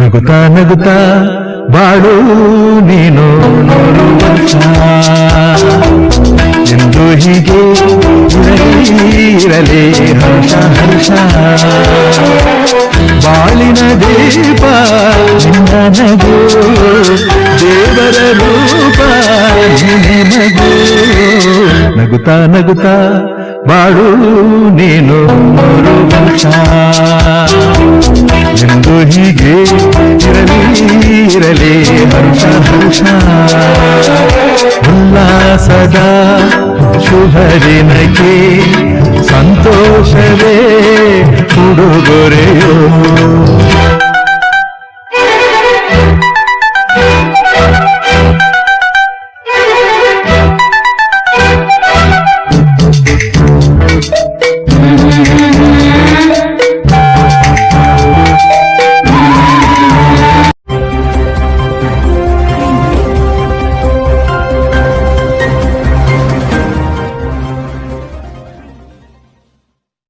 ನಗುತ್ತಾ ನಗುತ್ತಾ ಬಾಳು ನೀನು 100 ವರ್ಷ ಎಂದು ಹೀಗೆ ಇರಲಿ ಹರ್ಷ ಹರ್ಷ ಬಾಳಿನ ದೀಪ ನಿನ್ನ ನಗು ದೇವರ ರೂಪ ನಿನ್ನೆ ನಗು ನಗುತ್ತಾ ನಗುತ್ತಾ ಬಾಳು ನೀನು 100 ವರ್ಷ ಎಂದು ಹೀಗೆ ಇರಲಿ ಹರ್ಷ ಹರ್ಷ ಉಲ್ಲಾಸದ ಶುಭ ದಿನಕ್ಕೆ ಸಂತೋಷವೇ ಉಡುಗೊರೆಯೋ